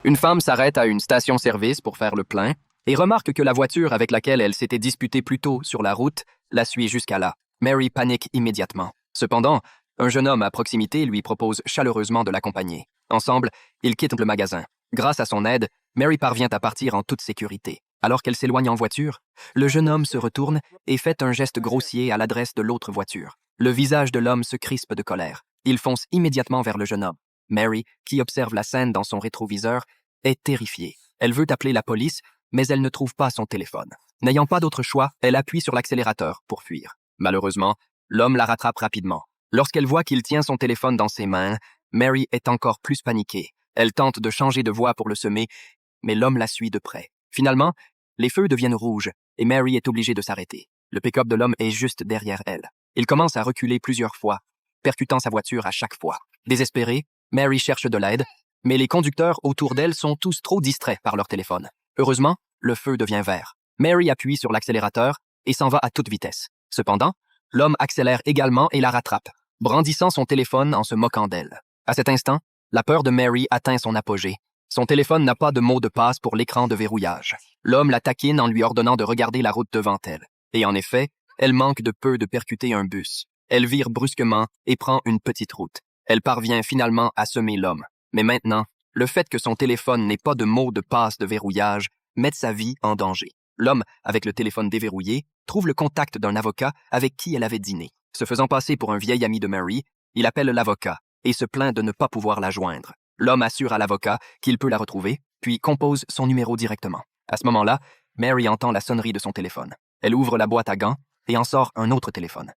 Une femme s'arrête à une station-service pour faire le plein et remarque que la voiture avec laquelle elle s'était disputée plus tôt sur la route la suit jusqu'à là. Mary panique immédiatement. Cependant, un jeune homme à proximité lui propose chaleureusement de l'accompagner. Ensemble, ils quittent le magasin. Grâce à son aide, Mary parvient à partir en toute sécurité. Alors qu'elle s'éloigne en voiture, le jeune homme se retourne et fait un geste grossier à l'adresse de l'autre voiture. Le visage de l'homme se crispe de colère. Il fonce immédiatement vers le jeune homme. Mary, qui observe la scène dans son rétroviseur, est terrifiée. Elle veut appeler la police, mais elle ne trouve pas son téléphone. N'ayant pas d'autre choix, elle appuie sur l'accélérateur pour fuir. Malheureusement, l'homme la rattrape rapidement. Lorsqu'elle voit qu'il tient son téléphone dans ses mains, Mary est encore plus paniquée. Elle tente de changer de voie pour le semer, mais l'homme la suit de près. Finalement, les feux deviennent rouges et Mary est obligée de s'arrêter. Le pick-up de l'homme est juste derrière elle. Il commence à reculer plusieurs fois, percutant sa voiture à chaque fois. Désespérée, Mary cherche de l'aide, mais les conducteurs autour d'elle sont tous trop distraits par leur téléphone. Heureusement, le feu devient vert. Mary appuie sur l'accélérateur et s'en va à toute vitesse. Cependant, l'homme accélère également et la rattrape, brandissant son téléphone en se moquant d'elle. À cet instant, la peur de Mary atteint son apogée. Son téléphone n'a pas de mot de passe pour l'écran de verrouillage. L'homme la taquine en lui ordonnant de regarder la route devant elle. Et en effet, elle manque de peu de percuter un bus. Elle vire brusquement et prend une petite route. Elle parvient finalement à semer l'homme. Mais maintenant, le fait que son téléphone n'ait pas de mot de passe de verrouillage met sa vie en danger. L'homme, avec le téléphone déverrouillé, trouve le contact d'un avocat avec qui elle avait dîné. Se faisant passer pour un vieil ami de Mary, il appelle l'avocat et se plaint de ne pas pouvoir la joindre. L'homme assure à l'avocat qu'il peut la retrouver, puis compose son numéro directement. À ce moment-là, Mary entend la sonnerie de son téléphone. Elle ouvre la boîte à gants et en sort un autre téléphone.